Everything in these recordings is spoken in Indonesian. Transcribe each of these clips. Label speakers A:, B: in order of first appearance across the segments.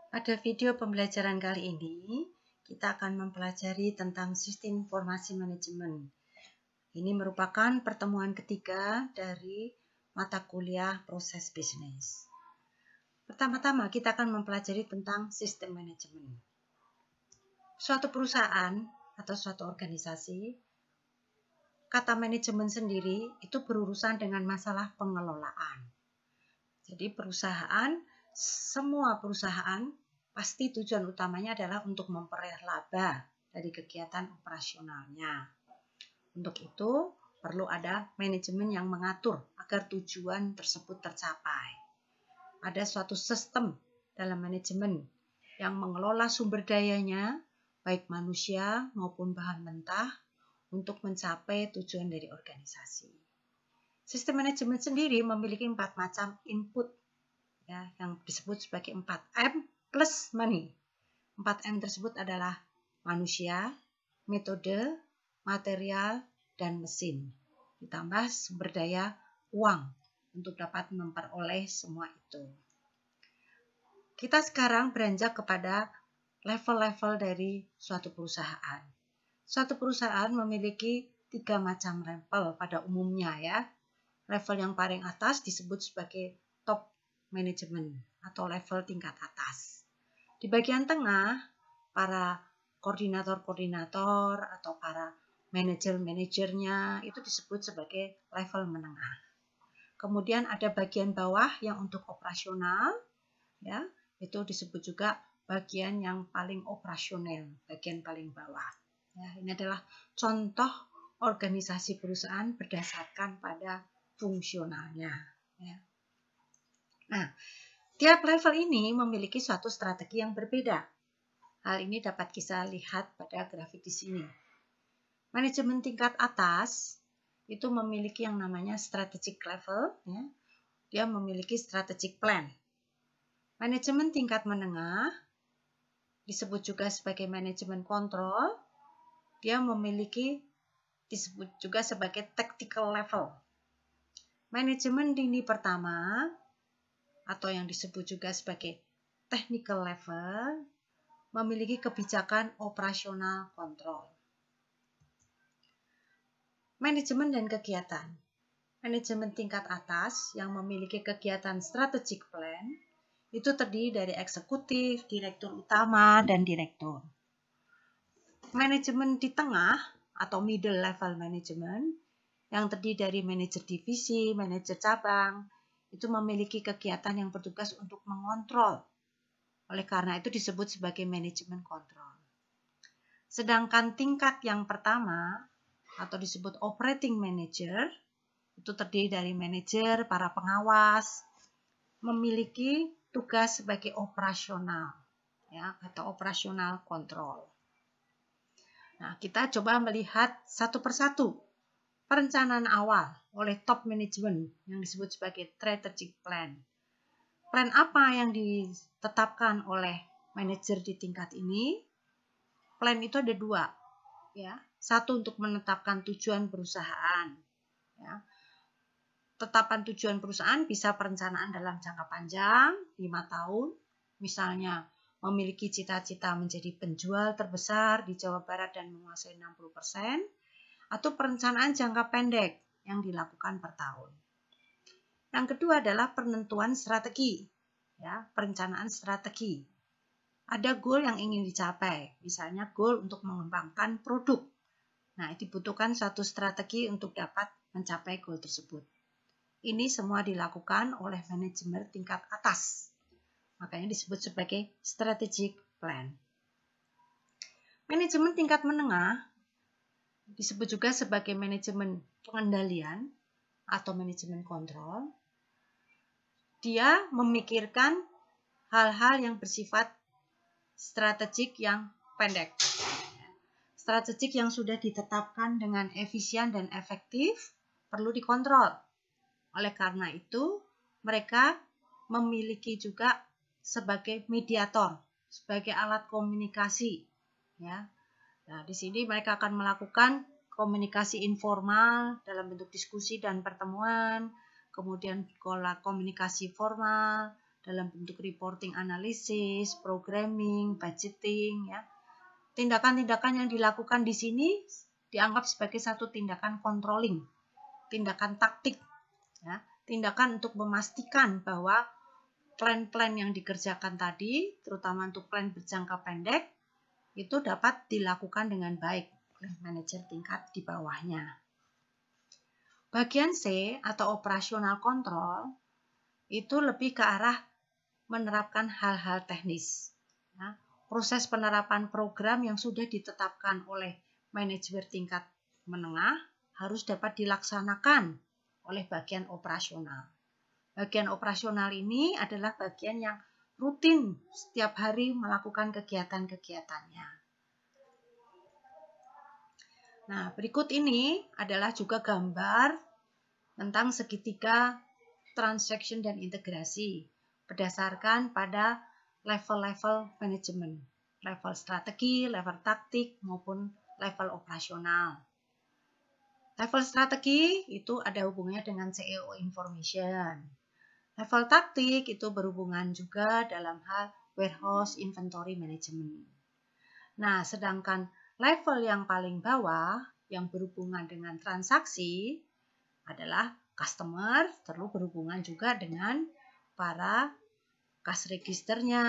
A: Pada video pembelajaran kali ini, kita akan mempelajari tentang sistem informasi manajemen. Ini merupakan pertemuan ketiga dari mata kuliah proses bisnis. Pertama-tama kita akan mempelajari tentang sistem manajemen. Suatu perusahaan atau suatu organisasi, kata manajemen sendiri itu berurusan dengan masalah pengelolaan. Jadi semua perusahaan pasti tujuan utamanya adalah untuk memperoleh laba dari kegiatan operasionalnya. Untuk itu, perlu ada manajemen yang mengatur agar tujuan tersebut tercapai. Ada suatu sistem dalam manajemen yang mengelola sumber dayanya, baik manusia maupun bahan mentah, untuk mencapai tujuan dari organisasi. Sistem manajemen sendiri memiliki 4 macam input, ya, yang disebut sebagai 4M plus money. 4M tersebut adalah manusia, metode, material, dan mesin. Ditambah sumber daya uang untuk dapat memperoleh semua itu. Kita sekarang beranjak kepada level-level dari suatu perusahaan. Suatu perusahaan memiliki 3 macam level pada umumnya, ya. Level yang paling atas disebut sebagai top management atau level tingkat atas. Di bagian tengah, para koordinator-koordinator atau para manajer-manajernya itu disebut sebagai level menengah. Kemudian ada bagian bawah yang untuk operasional, ya, itu disebut juga bagian yang paling operasional, bagian paling bawah. Ya, ini adalah contoh organisasi perusahaan berdasarkan pada fungsionalnya. Ya. Nah, tiap level ini memiliki suatu strategi yang berbeda. Hal ini dapat kita lihat pada grafik di sini. Manajemen tingkat atas itu memiliki yang namanya strategic level, ya. Dia memiliki strategic plan. Manajemen tingkat menengah disebut juga sebagai manajemen kontrol. Dia disebut juga sebagai tactical level. Manajemen lini pertama atau yang disebut juga sebagai technical level memiliki kebijakan operasional kontrol. Manajemen dan kegiatan. Manajemen tingkat atas yang memiliki kegiatan strategic plan itu terdiri dari eksekutif, direktur utama, dan direktur. Manajemen di tengah atau middle level management yang terdiri dari manajer divisi, manajer cabang, itu memiliki kegiatan yang bertugas untuk mengontrol. Oleh karena itu disebut sebagai manajemen kontrol. Sedangkan tingkat yang pertama atau disebut operating manager itu terdiri dari manajer, para pengawas, memiliki tugas sebagai operasional, ya, atau operasional kontrol. Nah, kita coba melihat satu persatu perencanaan awal oleh top management yang disebut sebagai strategic plan. Plan apa yang ditetapkan oleh manajer di tingkat ini? Plan itu ada 2, ya. Satu untuk menetapkan tujuan perusahaan, ya. Tetapan tujuan perusahaan bisa perencanaan dalam jangka panjang, 5 tahun, misalnya memiliki cita-cita menjadi penjual terbesar di Jawa Barat dan menguasai 60%, atau perencanaan jangka pendek yang dilakukan per tahun. Yang kedua adalah penentuan strategi, ya, perencanaan strategi. Ada goal yang ingin dicapai, misalnya goal untuk mengembangkan produk. Nah, dibutuhkan suatu strategi untuk dapat mencapai goal tersebut. Ini semua dilakukan oleh manajemen tingkat atas. Makanya disebut sebagai strategic plan. Manajemen tingkat menengah disebut juga sebagai manajemen pengendalian atau manajemen kontrol. Dia memikirkan hal-hal yang bersifat strategik yang pendek. Strategik yang sudah ditetapkan dengan efisien dan efektif perlu dikontrol. Oleh karena itu, mereka memiliki juga sebagai mediator, sebagai alat komunikasi, ya. Nah, di sini mereka akan melakukan komunikasi informal dalam bentuk diskusi dan pertemuan, kemudian komunikasi formal dalam bentuk reporting analisis, programming, budgeting, ya. Tindakan-tindakan yang dilakukan di sini dianggap sebagai satu tindakan controlling, tindakan taktik, ya. Tindakan untuk memastikan bahwa plan-plan yang dikerjakan tadi, terutama untuk plan berjangka pendek, itu dapat dilakukan dengan baik oleh manajer tingkat di bawahnya. Bagian C atau operasional control itu lebih ke arah menerapkan hal-hal teknis. Ya. Proses penerapan program yang sudah ditetapkan oleh manajer tingkat menengah harus dapat dilaksanakan oleh bagian operasional. Bagian operasional ini adalah bagian yang rutin setiap hari melakukan kegiatan-kegiatannya. Nah, berikut ini adalah juga gambar tentang segitiga transaction dan integrasi berdasarkan pada level-level manajemen, level strategi, level taktik, maupun level operasional. Level strategi itu ada hubungannya dengan CEO information. Level taktik itu berhubungan juga dalam hal warehouse inventory management. Nah, sedangkan level yang paling bawah yang berhubungan dengan transaksi adalah customer, perlu berhubungan juga dengan para cash registernya,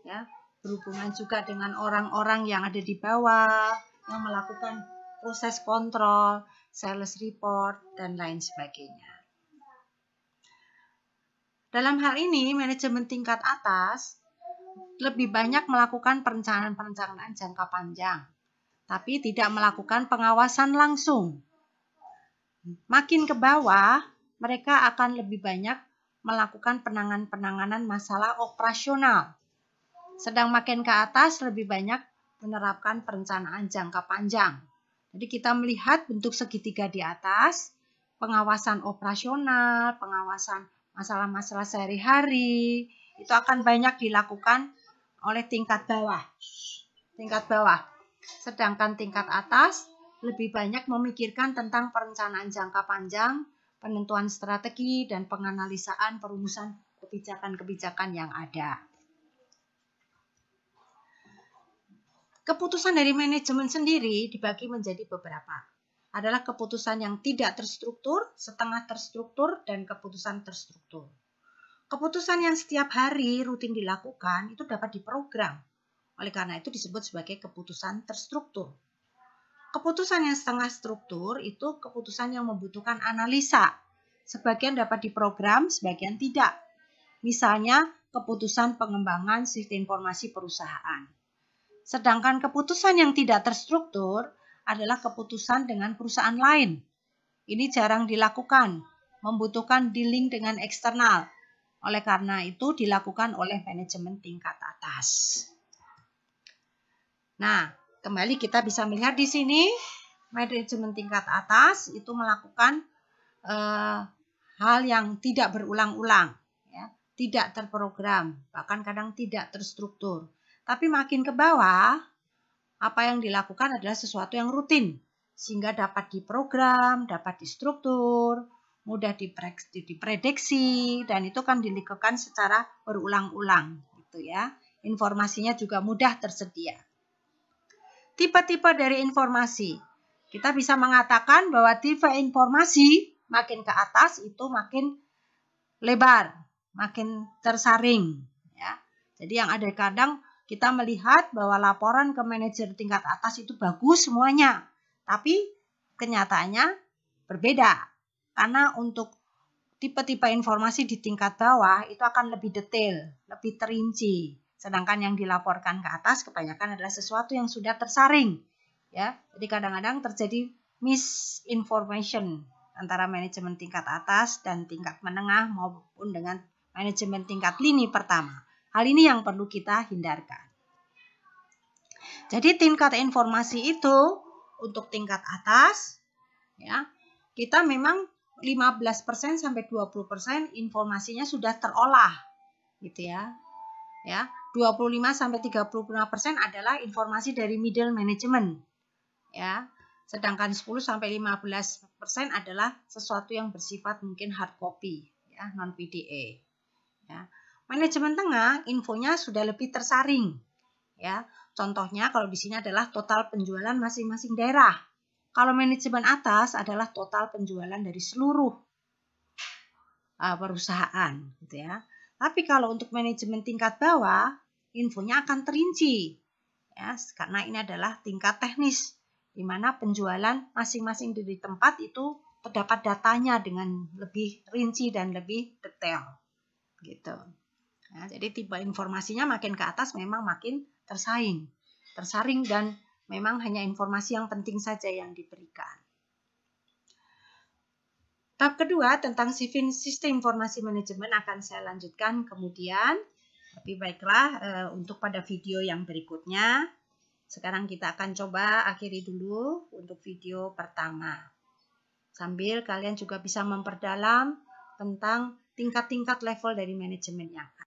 A: ya, berhubungan juga dengan orang-orang yang ada di bawah yang melakukan proses kontrol, sales report, dan lain sebagainya. Dalam hal ini, manajemen tingkat atas lebih banyak melakukan perencanaan jangka panjang, tapi tidak melakukan pengawasan langsung. Makin ke bawah, mereka akan lebih banyak melakukan penanganan masalah operasional. Sedang makin ke atas lebih banyak menerapkan perencanaan jangka panjang. Jadi kita melihat bentuk segitiga di atas, pengawasan operasional, pengawasan masalah-masalah sehari-hari, itu akan banyak dilakukan oleh tingkat bawah. Sedangkan tingkat atas lebih banyak memikirkan tentang perencanaan jangka panjang, penentuan strategi, dan penganalisaan perumusan kebijakan-kebijakan yang ada. Keputusan dari manajemen sendiri dibagi menjadi beberapa. Adalah keputusan yang tidak terstruktur, setengah terstruktur, dan keputusan terstruktur. Keputusan yang setiap hari rutin dilakukan itu dapat diprogram. Oleh karena itu disebut sebagai keputusan terstruktur. Keputusan yang setengah struktur itu keputusan yang membutuhkan analisa. Sebagian dapat diprogram, sebagian tidak. Misalnya keputusan pengembangan sistem informasi perusahaan. Sedangkan keputusan yang tidak terstruktur adalah keputusan dengan perusahaan lain. Ini jarang dilakukan, membutuhkan dealing dengan eksternal. Oleh karena itu dilakukan oleh manajemen tingkat atas. Nah, kembali kita bisa melihat di sini manajemen tingkat atas itu melakukan hal yang tidak berulang-ulang, ya, tidak terprogram, bahkan kadang tidak terstruktur. Tapi makin ke bawah, apa yang dilakukan adalah sesuatu yang rutin, sehingga dapat diprogram, dapat distruktur, mudah diprediksi, dan itu kan dilakukan secara berulang-ulang, gitu ya. Informasinya juga mudah tersedia. Tipe-tipe dari informasi. Kita bisa mengatakan bahwa tipe informasi makin ke atas itu makin lebar, makin tersaring. Ya. Jadi yang ada kadang kita melihat bahwa laporan ke manajer tingkat atas itu bagus semuanya. Tapi kenyataannya berbeda. Karena untuk tipe-tipe informasi di tingkat bawah itu akan lebih detail, lebih terinci. Sedangkan yang dilaporkan ke atas kebanyakan adalah sesuatu yang sudah tersaring. Ya, jadi kadang-kadang terjadi misinformation antara manajemen tingkat atas dan tingkat menengah maupun dengan manajemen tingkat lini pertama. Hal ini yang perlu kita hindarkan. Jadi tingkat informasi itu untuk tingkat atas, ya, kita memang 15% sampai 20% informasinya sudah terolah, gitu ya. Ya, 25 sampai 35% adalah informasi dari middle management. Ya. Sedangkan 10-15% adalah sesuatu yang bersifat mungkin hard copy, ya, non PDA. Ya. Manajemen tengah, infonya sudah lebih tersaring. Ya. Contohnya kalau di sini adalah total penjualan masing-masing daerah. Kalau manajemen atas adalah total penjualan dari seluruh perusahaan, gitu ya. Tapi kalau untuk manajemen tingkat bawah, infonya akan terinci, ya, karena ini adalah tingkat teknis, di mana penjualan masing-masing di tempat itu terdapat datanya dengan lebih rinci dan lebih detail, gitu. Ya, jadi tipe informasinya makin ke atas memang makin tersaring dan memang hanya informasi yang penting saja yang diberikan. Tahap kedua tentang sistem informasi manajemen akan saya lanjutkan kemudian. Tapi baiklah, untuk pada video yang berikutnya. Sekarang kita akan coba akhiri dulu untuk video pertama. Sambil kalian juga bisa memperdalam tentang tingkat-tingkat level dari manajemen yang ada.